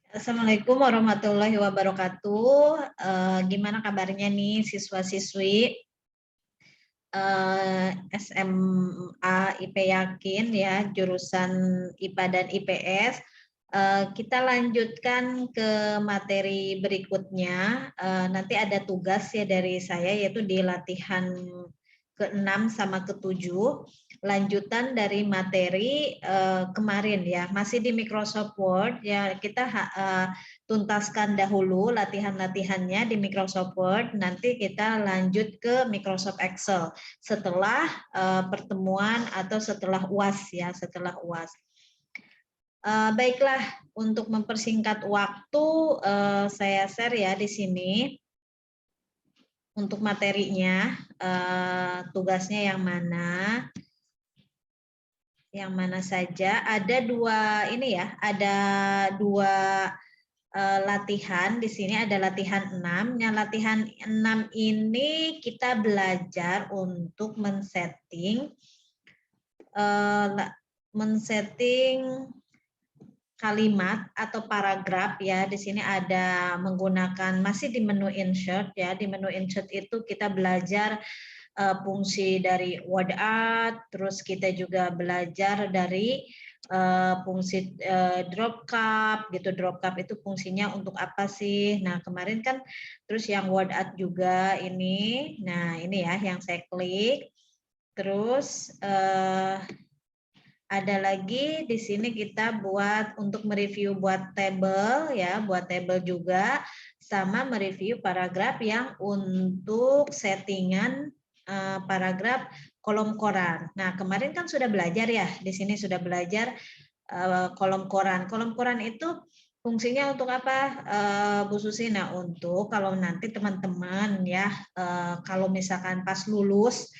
Assalamualaikum warahmatullahi wabarakatuh. Gimana kabarnya nih siswa-siswi SMA IP Yakin ya, jurusan IPA dan IPS. Kita lanjutkan ke materi berikutnya. Nanti ada tugas ya dari saya, yaitu di latihan ke-6 sama ke-7, lanjutan dari materi kemarin ya, masih di Microsoft Word ya. Kita tuntaskan dahulu latihan-latihannya di Microsoft Word, nanti kita lanjut ke Microsoft Excel setelah pertemuan atau setelah UAS ya, setelah UAS. Baiklah, untuk mempersingkat waktu, saya share ya di sini untuk materinya. Tugasnya yang mana? Yang mana saja? Ada dua ini ya, ada dua latihan. Di sini ada latihan 6. Yang latihan 6 ini kita belajar untuk men-setting kalimat atau paragraf ya. Di sini ada menggunakan, masih di menu insert ya. Di menu insert itu kita belajar fungsi dari word art, terus kita juga belajar dari fungsi drop cap gitu. Drop cap itu fungsinya untuk apa sih? Nah, kemarin kan terus yang word art juga ini. Nah, ini ya yang saya klik. Terus ada lagi di sini kita buat untuk mereview buat table ya, buat table juga, sama mereview paragraf yang untuk settingan paragraf kolom koran. Nah, kemarin kan sudah belajar ya, di sini sudah belajar kolom koran. Kolom koran itu fungsinya untuk apa, Bu Susi? Nah, untuk kalau nanti teman-teman ya, kalau misalkan pas lulus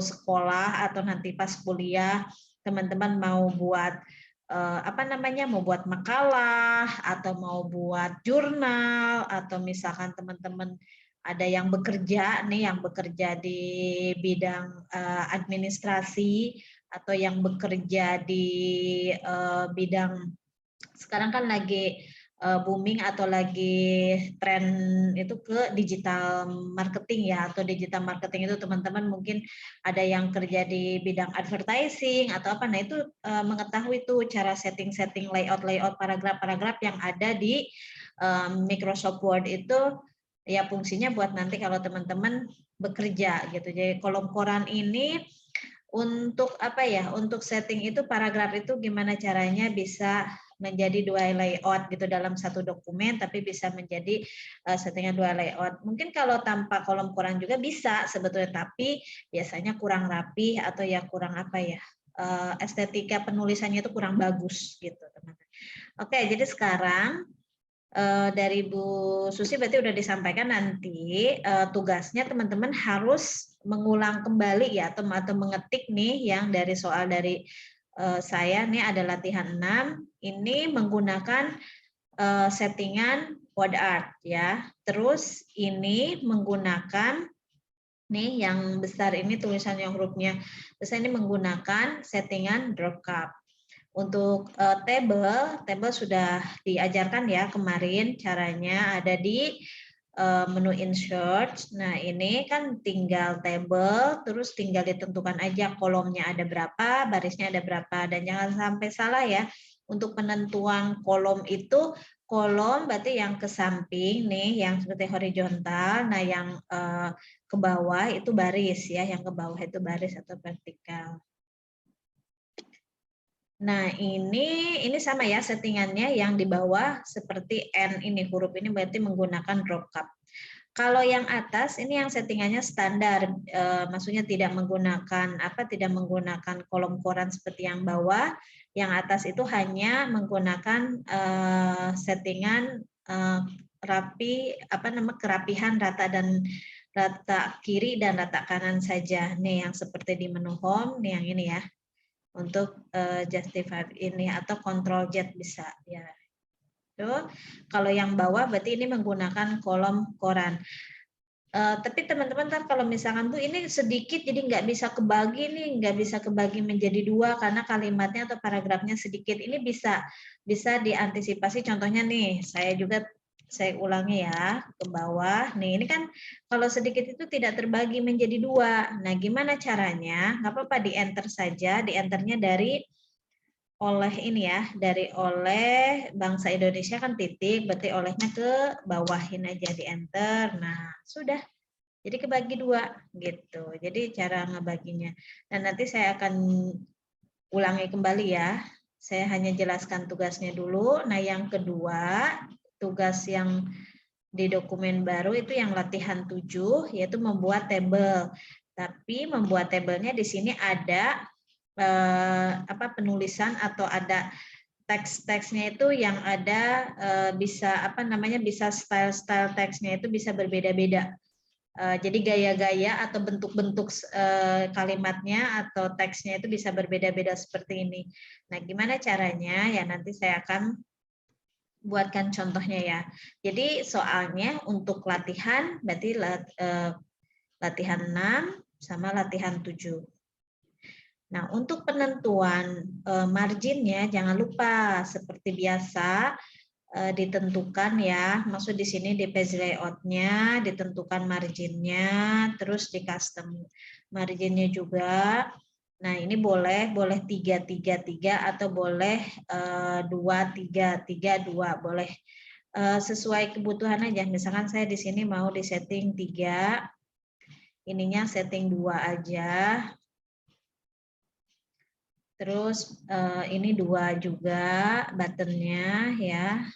sekolah atau nanti pas kuliah, teman-teman mau buat apa namanya, mau buat makalah atau mau buat jurnal, atau misalkan teman-teman ada yang bekerja nih, yang bekerja di bidang administrasi atau yang bekerja di bidang, sekarang kan lagi booming atau lagi tren itu ke digital marketing ya, atau digital marketing itu teman-teman mungkin ada yang kerja di bidang advertising atau apa. Nah, itu mengetahui tuh cara setting layout paragraf yang ada di Microsoft Word itu ya, fungsinya buat nanti kalau teman-teman bekerja gitu. Jadi kolom koran ini untuk apa ya, untuk setting itu paragraf itu gimana caranya bisa menjadi dua layout gitu dalam satu dokumen, tapi bisa menjadi settingan dua layout. Mungkin kalau tanpa kolom koran juga bisa sebetulnya, tapi biasanya kurang rapi atau ya kurang apa ya, estetika penulisannya itu kurang bagus gitu teman-teman. Oke, jadi sekarang dari Bu Susi berarti udah disampaikan, nanti tugasnya teman-teman harus mengulang kembali ya, atau mengetik nih yang dari soal dari saya nih, ada latihan 6 ini menggunakan settingan word art ya. Terus ini menggunakan nih yang besar ini, tulisan yang hurufnya besar ini menggunakan settingan drop cap. Untuk table sudah diajarkan ya kemarin caranya, ada di menu insert. Nah, ini kan tinggal table, terus tinggal ditentukan aja kolomnya ada berapa, barisnya ada berapa, dan jangan sampai salah ya. Untuk penentuan kolom itu, kolom berarti yang ke samping nih, yang seperti horizontal. Nah, yang ke bawah itu baris ya, yang ke bawah itu baris atau vertikal. Nah, ini sama ya settingannya, yang di bawah seperti N ini, huruf ini berarti menggunakan drop cap. Kalau yang atas ini yang settingannya standar, maksudnya tidak menggunakan kolom koran seperti yang bawah. Yang atas itu hanya menggunakan settingan rapi, kerapihan rata kiri dan rata kanan saja. Nih yang seperti di menu home, nih yang ini ya. Untuk justify ini atau control Z bisa ya. Tuh, kalau yang bawah berarti ini menggunakan kolom koran. Tapi teman-teman kan kalau misalkan Bu ini sedikit jadi nggak bisa kebagi nih, nggak bisa kebagi menjadi 2 karena kalimatnya atau paragrafnya sedikit. Ini bisa diantisipasi. Contohnya nih, saya ulangi ya ke bawah. Nih ini kan kalau sedikit itu tidak terbagi menjadi 2. Nah gimana caranya? Nggak apa-apa di enter saja, di enternya dari oleh ini ya, dari oleh bangsa Indonesia kan titik, berarti olehnya ke bawahin aja di enter. Nah sudah. Jadi kebagi 2 gitu. Jadi cara ngebaginya. Dan nanti saya akan ulangi kembali ya. Saya hanya jelaskan tugasnya dulu. Nah, yang kedua, tugas yang di dokumen baru itu yang latihan 7 yaitu membuat tabel. Tapi membuat tabelnya di sini ada penulisan atau ada teks-teksnya itu yang ada bisa style-style teksnya itu bisa berbeda-beda. Jadi gaya-gaya atau bentuk-bentuk kalimatnya atau teksnya itu bisa berbeda-beda seperti ini. Nah, gimana caranya? Ya nanti saya akan buatkan contohnya ya. Jadi soalnya untuk latihan berarti latihan 6 sama latihan 7. Nah, untuk penentuan marginnya jangan lupa seperti biasa ditentukan ya, maksud di sini di page layout-nya ditentukan marginnya, terus di custom marginnya juga. Nah ini boleh 3-3-3 atau boleh 2-3-3-2, boleh sesuai kebutuhan aja. Misalkan saya di sini mau di setting 3, ininya setting 2 aja. Terus ini 2 juga buttonnya ya.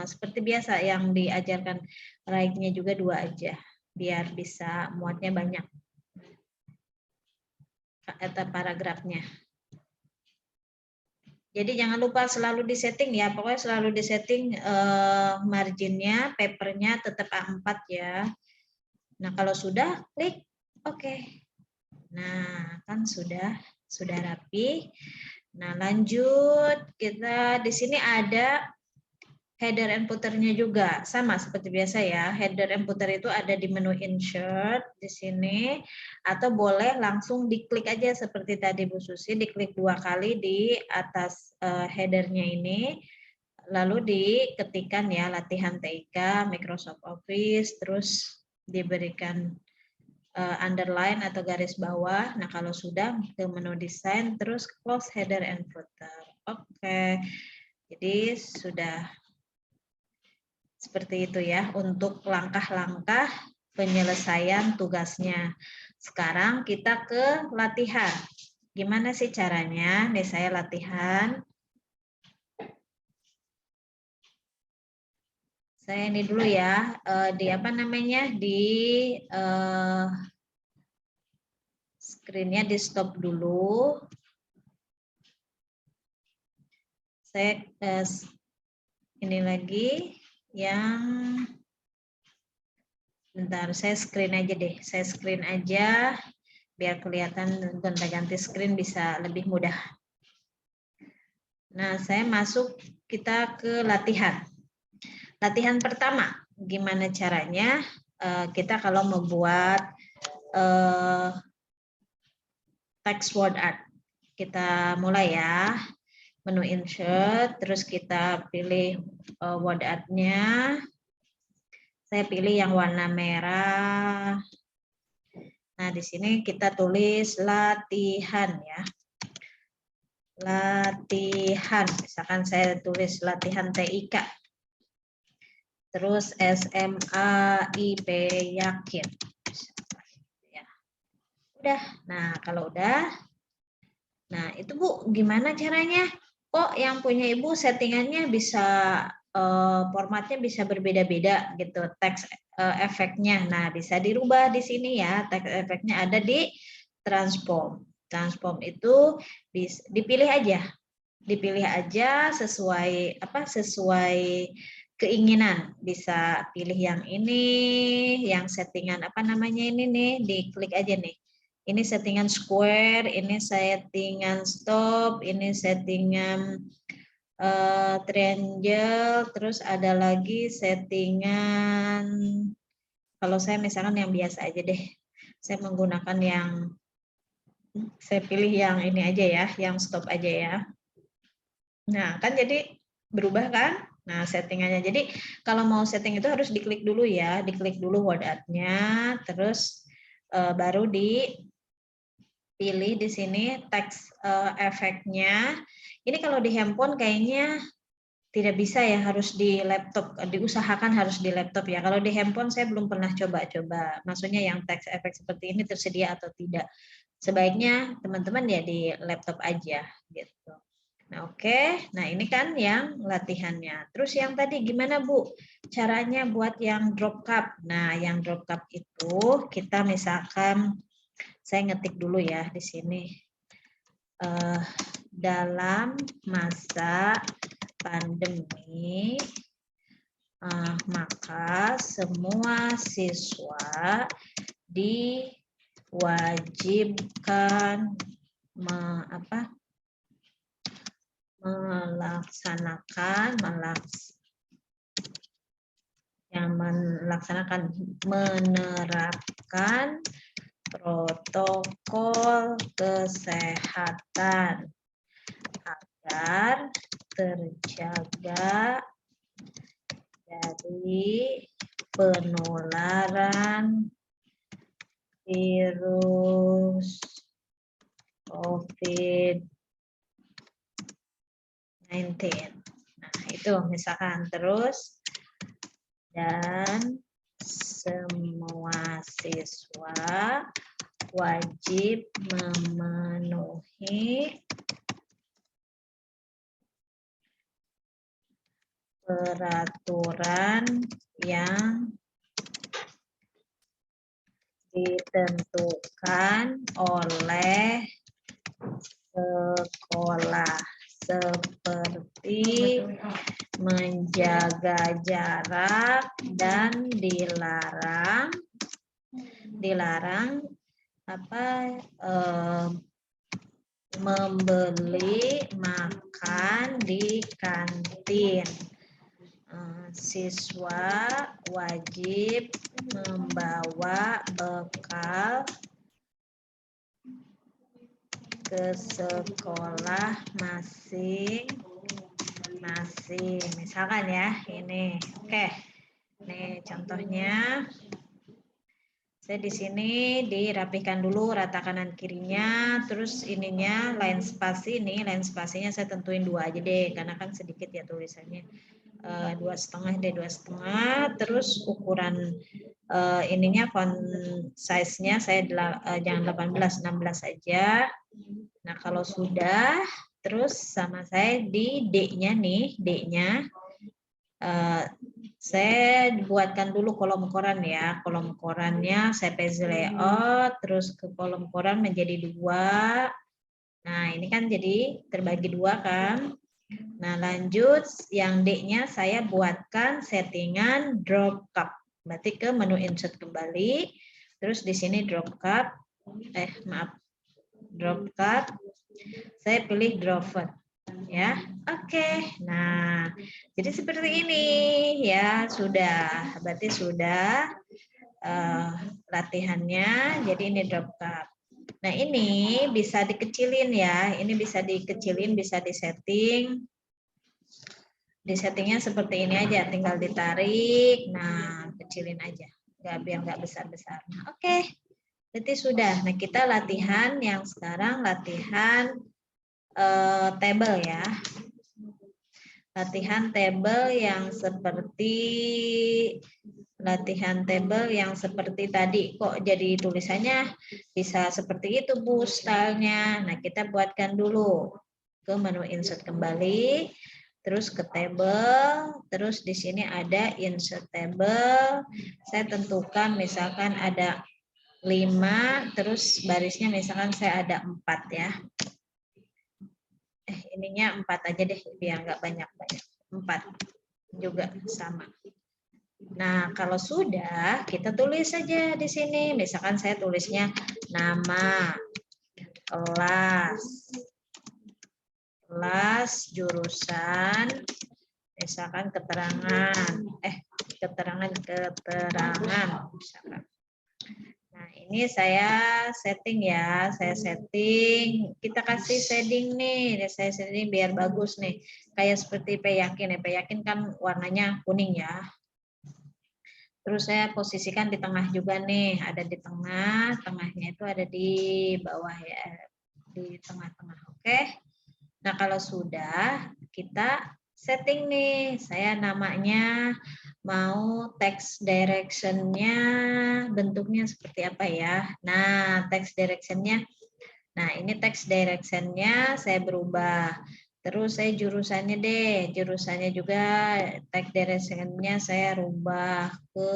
Seperti biasa yang diajarkan right-nya juga 2 aja biar bisa muatnya banyak atau paragrafnya. Jadi jangan lupa selalu disetting ya, pokoknya selalu disetting marginnya, papernya tetap A4 ya. Nah kalau sudah klik oke. Nah kan sudah rapi. Nah lanjut kita di sini ada header and footer-nya juga sama seperti biasa ya. Header and footer itu ada di menu insert di sini atau boleh langsung diklik aja seperti tadi Bu Susi, diklik 2 kali di atas header-nya ini. Lalu diketikkan ya latihan TIK Microsoft Office, terus diberikan underline atau garis bawah. Nah, kalau sudah ke menu desain terus close header and footer. Oke. Jadi sudah seperti itu ya untuk langkah-langkah penyelesaian tugasnya. Sekarang kita ke latihan. Gimana sih caranya? Nih saya latihan. Saya ini dulu ya, di screen-nya di stop dulu. Saya ini lagi yang bentar, saya screen aja deh. Saya screen aja biar kelihatan gonta-ganti screen bisa lebih mudah. Nah, saya masuk kita ke latihan. Latihan pertama, gimana caranya kita kalau membuat text word art. Kita mulai ya. Menu insert, terus kita pilih word art-nya. Saya pilih yang warna merah. Nah, di sini kita tulis latihan ya. Latihan. Misalkan saya tulis latihan TIK. Terus SMAIP yakin. Ya. Udah. Nah, kalau udah. Nah, itu Bu, gimana caranya? Kok yang punya Ibu settingannya bisa formatnya bisa berbeda-beda gitu, teks efeknya. Nah, bisa dirubah di sini ya, teks efeknya ada di transform. Transform itu dipilih aja sesuai sesuai keinginan. Bisa pilih yang ini, yang settingan ini nih, diklik aja nih. Ini settingan square, ini settingan stop, ini settingan triangle, terus ada lagi settingan Kalau saya misalkan yang biasa aja deh. Saya menggunakan saya pilih yang ini aja ya, yang stop aja ya. Nah, kan jadi berubah kan? Nah, settingannya. Jadi kalau mau setting itu harus diklik dulu ya, diklik dulu word art-nya, terus baru dipilih di sini teks efeknya. Ini kalau di handphone kayaknya tidak bisa ya, harus di laptop, diusahakan harus di laptop ya. Kalau di handphone saya belum pernah coba-coba. Maksudnya yang teks efek seperti ini tersedia atau tidak. Sebaiknya teman-teman ya di laptop aja gitu. Nah, oke. Nah, ini kan yang latihannya. Terus yang tadi gimana, Bu? Caranya buat yang drop cup. Nah, yang drop cup itu kita misalkan saya ngetik dulu ya di sini. Dalam masa pandemi, maka semua siswa diwajibkan menerapkan protokol kesehatan agar terjaga dari penularan virus COVID-19. Nah, itu misalkan terus, dan semua siswa wajib memenuhi peraturan yang ditentukan oleh sekolah, seperti menjaga jarak dan dilarang membeli makan di kantin. Siswa wajib membawa bekal ke sekolah masing-masing. Misalkan ya, ini. Oke. Nih contohnya. Saya di sini dirapikan dulu rata kanan kirinya, terus ininya line spasi nih, line spasinya saya tentuin 2 aja deh, karena kan sedikit ya tulisannya. 2,5 deh, 2,5. Terus ukuran ininya font size-nya saya jangan 18, 16 aja. Nah, kalau sudah, terus sama saya di D-nya nih, D-nya saya buatkan dulu kolom koran ya. Kolom korannya saya page layout, terus ke kolom koran menjadi 2. Nah, ini kan jadi terbagi 2 kan. Nah, lanjut yang D-nya saya buatkan settingan drop cup. Berarti ke menu insert kembali. Terus di sini drop cup. Drop cup. Saya pilih dropper. Ya, oke. Nah, jadi seperti ini ya, sudah. Berarti sudah latihannya. Jadi ini drop cup. Nah, ini bisa dikecilin ya. Ini bisa dikecilin, bisa disetting. Disettingnya seperti ini aja, tinggal ditarik. Nah, kecilin aja. Biar nggak besar-besar. Nah, oke. Berarti sudah. Nah, kita latihan yang sekarang latihan table ya. Latihan table yang seperti tadi. Kok jadi tulisannya bisa seperti itu, Bu, stylenya. Nah, kita buatkan dulu ke menu insert kembali, terus ke table, terus di sini ada insert table. Saya tentukan misalkan ada 5, terus barisnya misalkan saya ada 4 ya. Ininya 4 aja deh, biar nggak banyak-banyak. 4 juga sama. Nah, kalau sudah, kita tulis saja di sini. Misalkan saya tulisnya nama, kelas, jurusan, misalkan keterangan. keterangan. Nah, ini saya setting ya, saya setting, kita kasih shading nih, saya setting biar bagus nih, kayak seperti Peyakin ya, Peyakin kan warnanya kuning ya. Terus saya posisikan di tengah juga nih, ada di tengah, tengahnya itu ada di bawah ya, di tengah-tengah, oke. Nah, kalau sudah, kita setting nih, saya namanya mau text direction-nya bentuknya seperti apa ya. Nah, text direction-nya, nah ini text direction-nya saya berubah. Terus saya jurusannya deh, jurusannya juga text direction-nya saya rubah ke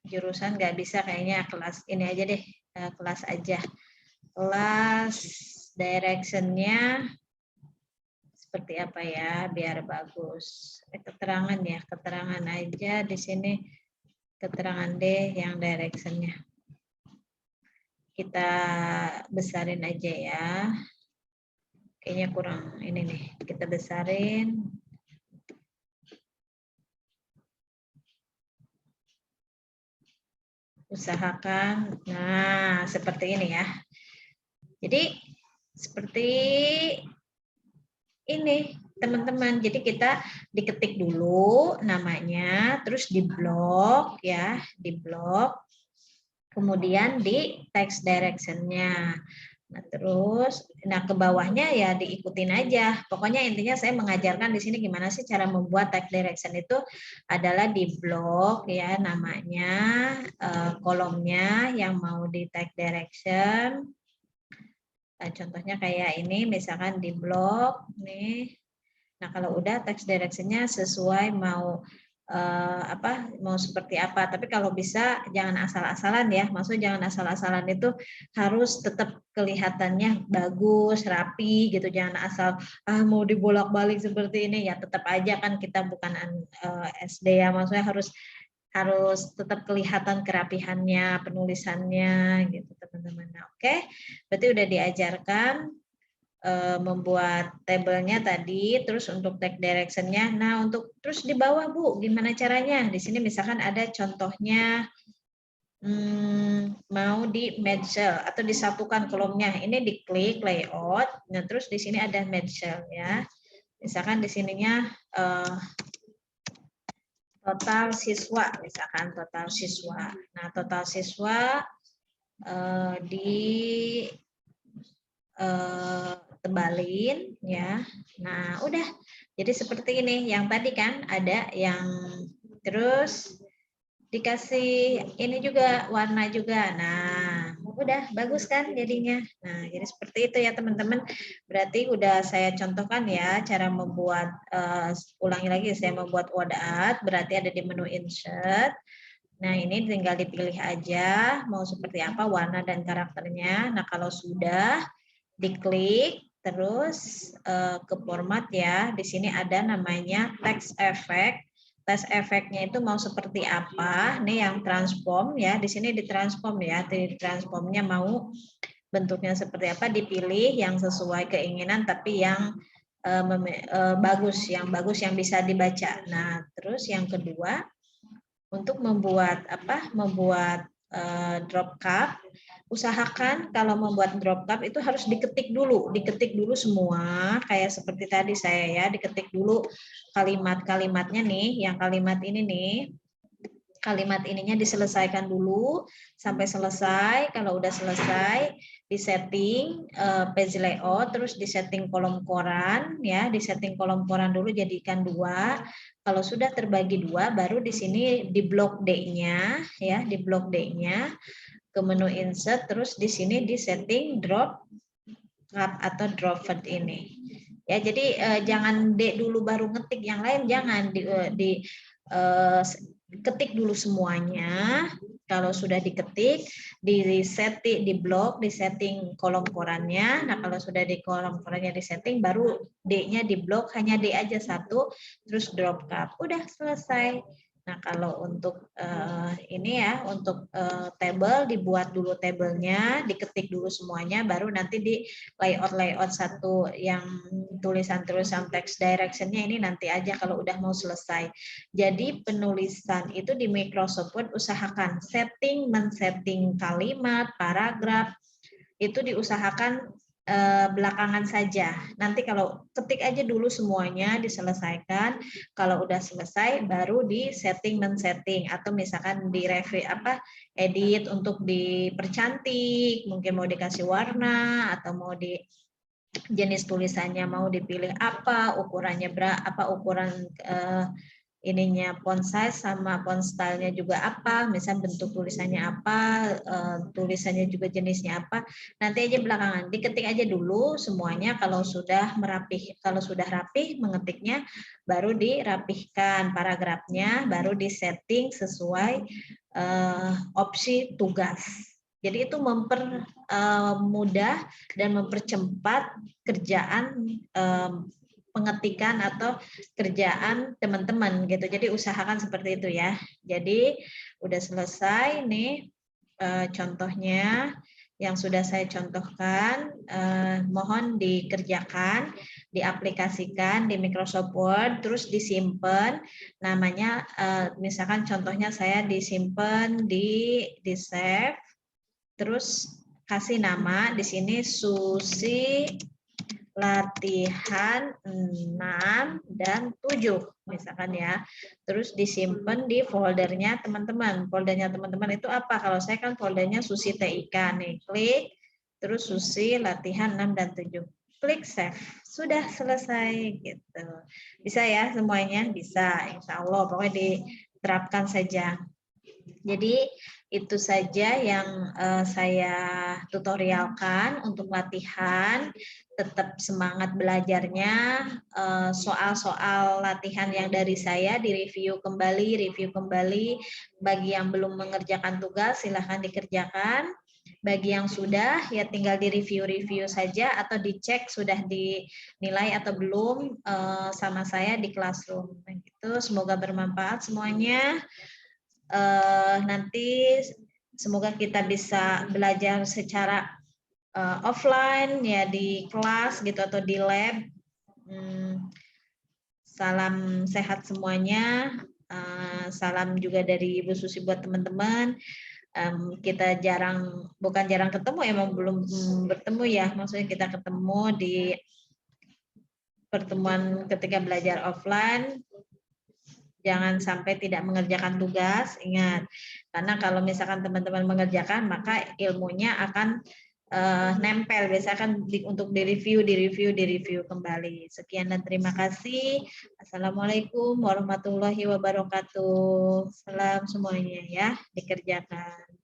jurusan nggak bisa kayaknya kelas ini aja deh, kelas aja. Kelas direction-nya seperti apa ya biar bagus. Keterangan ya, keterangan aja di sini, keterangan deh yang direction-nya. Kita besarin aja ya. Kayaknya kurang ini nih, kita besarin. Usahakan, nah seperti ini ya. Jadi seperti ini teman-teman, jadi kita diketik dulu namanya, terus diblok ya, diblok, kemudian di text direction-nya. Nah, terus, nah ke bawahnya ya diikutin aja. Pokoknya intinya saya mengajarkan di sini gimana sih cara membuat text direction itu adalah di blok ya namanya, kolomnya yang mau di text direction. Nah, contohnya kayak ini, misalkan di blok nih. Nah, kalau udah text direction-nya sesuai mau mau seperti apa, tapi kalau bisa jangan asal-asalan ya, maksudnya jangan asal-asalan itu harus tetap kelihatannya bagus, rapi gitu, jangan asal mau dibolak-balik seperti ini ya, tetap aja kan kita bukan SD ya, maksudnya harus tetap kelihatan kerapihannya, penulisannya gitu teman-teman. Nah, oke, berarti udah diajarkan membuat tabelnya tadi, terus untuk text direction-nya. Nah, untuk terus di bawah Bu, gimana caranya? Di sini misalkan ada contohnya mau di merge cell atau disatukan kolomnya. Ini diklik layout. Nah, terus di sini ada merge cell ya. Misalkan di sininya total siswa, misalkan total siswa. Nah, total siswa di tebalin ya. Nah, udah. Jadi seperti ini. Yang tadi kan ada yang terus dikasih ini juga warna juga. Nah, udah bagus kan jadinya. Nah, jadi seperti itu ya teman-teman. Berarti udah saya contohkan ya cara membuat, ulangi lagi, saya membuat word art. Berarti ada di menu insert. Nah, ini tinggal dipilih aja mau seperti apa warna dan karakternya. Nah, kalau sudah diklik terus ke format ya. Di sini ada namanya text effect. Text effect-nya itu mau seperti apa? Ini yang transform ya. Di sini ditransform ya. Di transformnya mau bentuknya seperti apa, dipilih yang sesuai keinginan tapi yang bagus yang bisa dibaca. Nah, terus yang kedua untuk membuat membuat drop cup, usahakan kalau membuat drop cup itu harus diketik dulu semua, kayak seperti tadi saya ya, diketik dulu kalimat-kalimatnya nih, yang kalimat ini nih, kalimat ininya diselesaikan dulu sampai selesai. Kalau udah selesai, disetting page layout, terus disetting kolom koran ya, disetting kolom koran dulu jadikan 2. Kalau sudah terbagi 2, baru di sini di blok D-nya ya, di blok D-nya ke menu insert, terus di sini di setting drop cup atau drop font ini. Ya, jadi jangan D dulu baru ngetik yang lain, jangan ketik dulu semuanya. Kalau sudah diketik, di setting di blok, di setting kolom korannya. Nah, kalau sudah di kolom korannya di setting, baru D-nya di blok, hanya D aja satu, terus drop cup. Udah selesai. Nah, kalau untuk ini ya, untuk table, dibuat dulu tabelnya, diketik dulu semuanya, baru nanti di layout satu yang tulisan-tulisan text direction-nya ini nanti aja kalau udah mau selesai. Jadi penulisan itu di Microsoft Word usahakan men-setting kalimat, paragraf, itu diusahakan belakangan saja. Nanti kalau ketik aja dulu semuanya diselesaikan. Kalau udah selesai baru di men-setting atau misalkan di edit untuk dipercantik, mungkin mau dikasih warna atau mau di jenis tulisannya mau dipilih apa, ukurannya berapa, ukuran ininya font size sama font style-nya juga apa, misal bentuk tulisannya apa, tulisannya juga jenisnya apa, nanti aja belakangan, diketik aja dulu semuanya. Kalau sudah rapih mengetiknya, baru dirapihkan paragrafnya, baru disetting sesuai opsi tugas. Jadi itu mempermudah dan mempercepat kerjaan pengetikan atau kerjaan teman-teman gitu. Jadi usahakan seperti itu ya. Jadi udah selesai nih contohnya yang sudah saya contohkan, mohon dikerjakan, diaplikasikan di Microsoft Word, terus disimpan. Namanya misalkan contohnya saya disimpan di save, terus kasih nama di sini Susi latihan 6 dan 7 misalkan ya. Terus disimpan di foldernya teman-teman. Foldernya teman-teman itu apa? Kalau saya kan foldernya Susi TIK nih. Klik, terus Susi latihan 6 dan 7. Klik save. Sudah selesai gitu. Bisa ya semuanya? Bisa. Insya Allah. Pokoknya diterapkan saja. Jadi itu saja yang saya tutorialkan untuk latihan. Tetap semangat belajarnya. Soal-soal latihan yang dari saya review kembali. Bagi yang belum mengerjakan tugas silahkan dikerjakan. Bagi yang sudah ya tinggal direview saja atau dicek sudah dinilai atau belum sama saya di Classroom. Itu semoga bermanfaat semuanya. Nanti semoga kita bisa belajar secara offline ya di kelas gitu atau di lab. Salam sehat semuanya. Salam juga dari Ibu Susi buat teman-teman. Kita bukan jarang ketemu, emang belum bertemu ya. Maksudnya kita ketemu di pertemuan ketika belajar offline. Jangan sampai tidak mengerjakan tugas, ingat. Karena kalau misalkan teman-teman mengerjakan, maka ilmunya akan nempel. Biasanya kan untuk direview kembali. Sekian dan terima kasih. Assalamualaikum warahmatullahi wabarakatuh. Salam semuanya ya, dikerjakan.